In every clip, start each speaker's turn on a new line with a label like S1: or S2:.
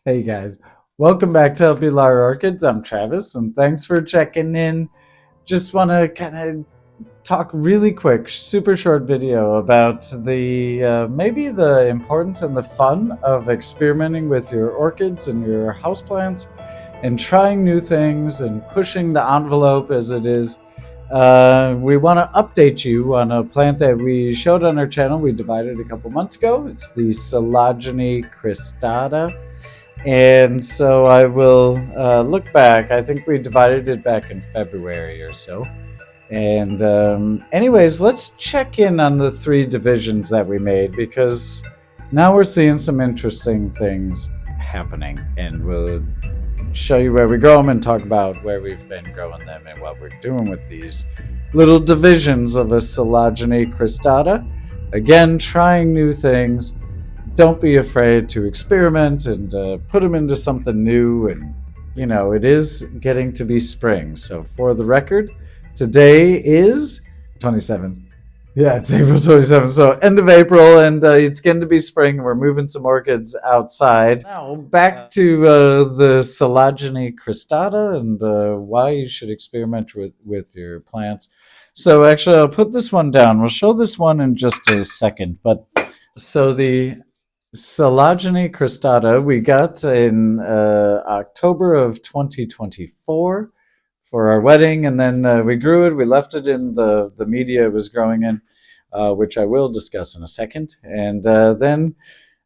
S1: Hey guys, welcome back to LP Lar Orchids. I'm Travis, and thanks for checking in. Just want to kind of talk really quick, super short video about the maybe the importance and the fun of experimenting with your orchids and your houseplants and trying new things and pushing the envelope as it is. We want to update you on a plant that we showed on our channel. We divided a couple months ago. It's the Coelogyne cristata. And so I will look back. I think we divided it back in February or so. And anyways, let's check in on the three divisions that we made, because now we're seeing some interesting things happening. And we'll show you where we grow them and talk about where we've been growing them and what we're doing with these little divisions of a Coelogyne cristata. Again, trying new things. Don't be afraid to experiment and put them into something new. And it is getting to be spring. So for the record, today is 27th. Yeah, it's April 27th. So end of April, and it's getting to be spring. We're moving some orchids outside. Now back to the Coelogyne cristata and why you should experiment with your plants. So actually, I'll put this one down. We'll show this one in just a second. But so the Coelogyne cristata we got in October of 2024 for our wedding, and then we grew it. We left it in the media it was growing in, which I will discuss in a second. And then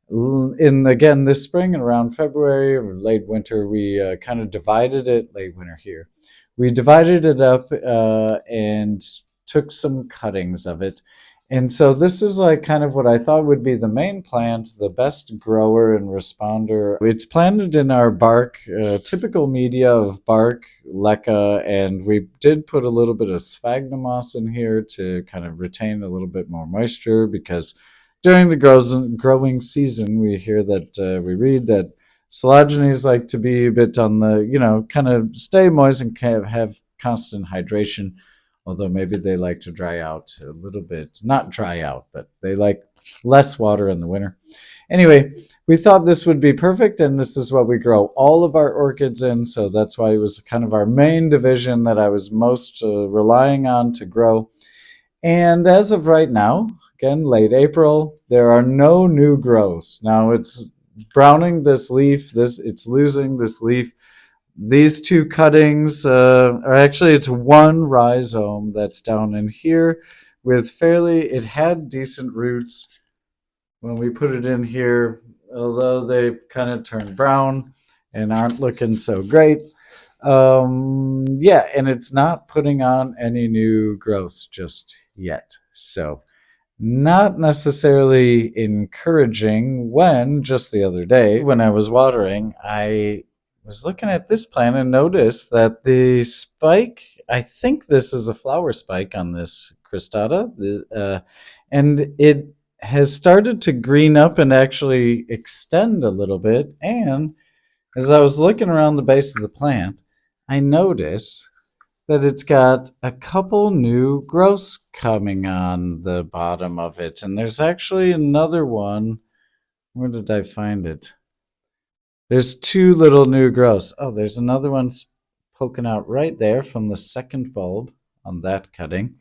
S1: in again this spring and around February or late winter, we kind of divided it. Late winter here, we divided it up and took some cuttings of it. And so this is like kind of what I thought would be the main plant, the best grower and responder. It's planted in our bark, typical media of bark, leca, and we did put a little bit of sphagnum moss in here to kind of retain a little bit more moisture, because during the growing season, we hear that, we read that Coelogynes like to be a bit on the, kind of stay moist and have constant hydration. Although maybe they like to dry out a little bit. Not dry out, but they like less water in the winter. Anyway, we thought this would be perfect, and this is what we grow all of our orchids in. So that's why it was kind of our main division that I was most relying on to grow. And as of right now, again, late April, there are no new growths. Now it's browning this leaf. It's losing this leaf. These two cuttings are actually, it's one rhizome that's down in here with it had decent roots when we put it in here, although they kind of turned brown and aren't looking so great. Yeah, and it's not putting on any new growths just yet. So not necessarily encouraging, when just the other day when I was watering, I was looking at this plant and noticed that the spike, I think this is a flower spike on this cristata, and it has started to green up and actually extend a little bit. And as I was looking around the base of the plant, I noticed that it's got a couple new growths coming on the bottom of it. And there's actually another one. Where did I find it? There's two little new growths. Oh, there's another one poking out right there from the second bulb on that cutting.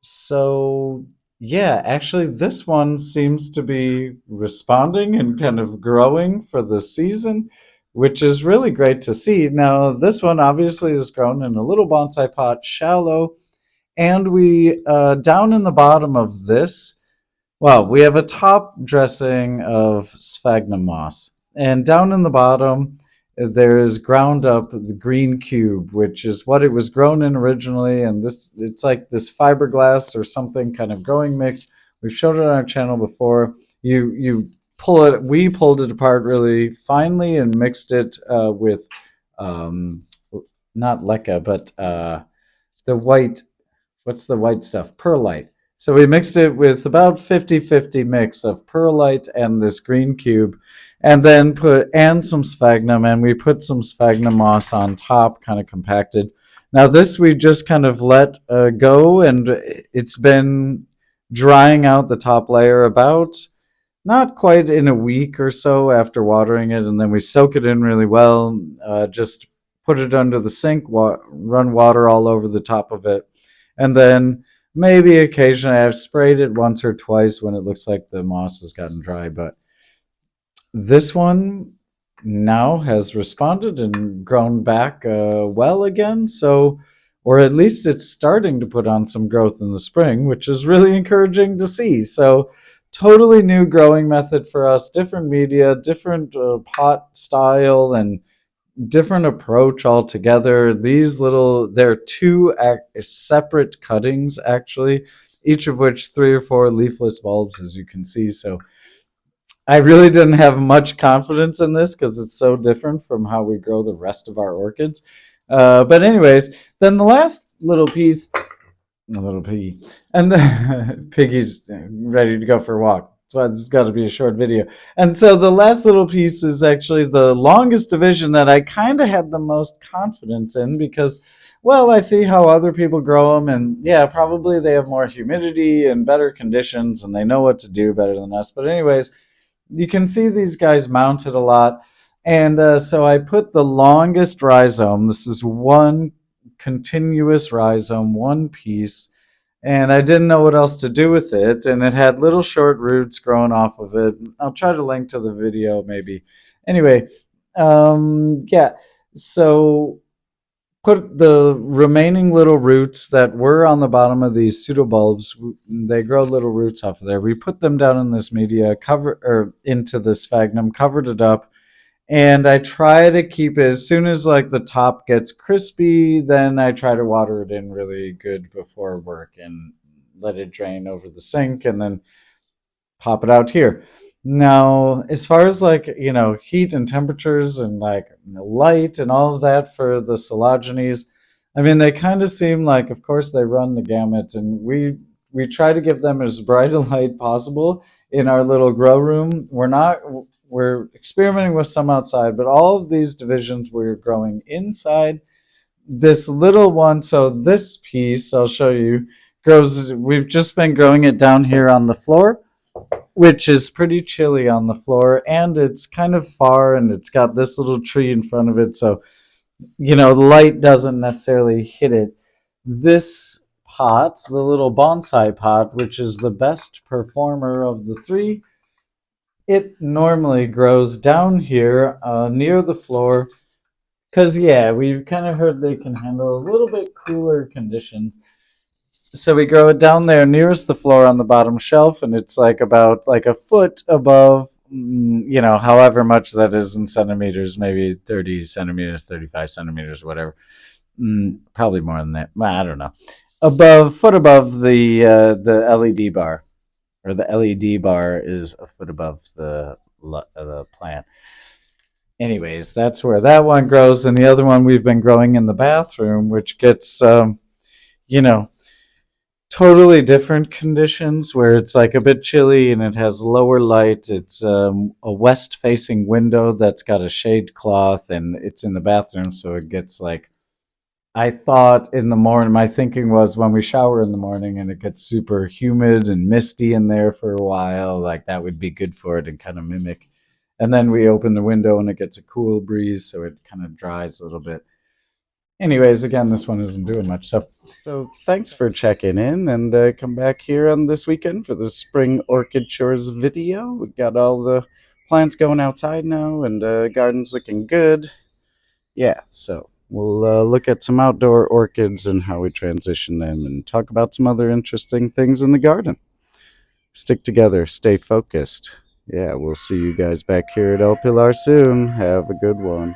S1: So yeah, actually this one seems to be responding and kind of growing for the season, which is really great to see. Now this one obviously is grown in a little bonsai pot, shallow, and we down in the bottom of this, well, we have a top dressing of sphagnum moss. And down in the bottom, there is ground up the green cube, which is what it was grown in originally. And it's like this fiberglass or something kind of growing mix. We've showed it on our channel before. You pull it. We pulled it apart really finely and mixed it with not leca, but the white. What's the white stuff? Perlite. So we mixed it with about 50-50 mix of perlite and this green cube, and then put some sphagnum, and we put some sphagnum moss on top, kind of compacted. Now this we just kind of let go, and it's been drying out the top layer about not quite in a week or so after watering it, and then we soak it in really well. Just put it under the sink, run water all over the top of it, and then maybe occasionally I've sprayed it once or twice when it looks like the moss has gotten dry. But this one now has responded and grown back well again. So, or at least it's starting to put on some growth in the spring, which is really encouraging to see. So, totally new growing method for us, different media, different pot style, and different approach altogether. These little, they're two separate cuttings actually, each of which 3 or 4 leafless bulbs, as you can see. So, I really didn't have much confidence in this because it's so different from how we grow the rest of our orchids. But anyways, then the last little piece, a little piggy, and the piggy's ready to go for a walk. That's why this has got to be a short video. And so the last little piece is actually the longest division that I kind of had the most confidence in because, well, I see how other people grow them, and yeah, probably they have more humidity and better conditions, and they know what to do better than us. But anyways, you can see these guys mounted a lot. And so I put the longest rhizome. This is one continuous rhizome, one piece. And I didn't know what else to do with it. And it had little short roots growing off of it. I'll try to link to the video maybe. Anyway, yeah. So put the remaining little roots that were on the bottom of these pseudobulbs. They grow little roots off of there. We put them down in this media, into this sphagnum, covered it up, and I try to keep it as soon as like the top gets crispy. Then I try to water it in really good before work and let it drain over the sink, and then pop it out here. Now, as far as like, heat and temperatures and like light and all of that for the coelogynes, I mean, they kind of seem like, of course, they run the gamut, and we try to give them as bright a light possible in our little grow room. We're experimenting with some outside, but all of these divisions we're growing inside. This little one, so this piece, I'll show you, grows, we've just been growing it down here on the floor, which is pretty chilly on the floor, and it's kind of far, and it's got this little tree in front of it, so the light doesn't necessarily hit it. This pot, the little bonsai pot, which is the best performer of the three, it normally grows down here near the floor because, yeah, we've kind of heard they can handle a little bit cooler conditions. So we grow it down there nearest the floor on the bottom shelf, and it's like about like a foot above, however much that is in centimeters, maybe 30 centimeters, 35 centimeters, whatever. Probably more than that. I don't know. Foot above the LED bar, or the LED bar is a foot above the plant. Anyways, that's where that one grows, and the other one we've been growing in the bathroom, which gets, you know, totally different conditions where it's like a bit chilly and it has lower light. It's a west facing window that's got a shade cloth, and it's in the bathroom, so it gets like, I thought in the morning, my thinking was when we shower in the morning and it gets super humid and misty in there for a while, like that would be good for it and kind of mimic. And then we open the window and it gets a cool breeze, so it kind of dries a little bit. Anyways, again, this one isn't doing much. So thanks for checking in, and come back here on this weekend for the Spring Orchid Chores video. We got all the plants going outside now, and garden's looking good. Yeah, so we'll look at some outdoor orchids and how we transition them, and talk about some other interesting things in the garden. Stick together, stay focused. Yeah, we'll see you guys back here at El Pilar soon. Have a good one.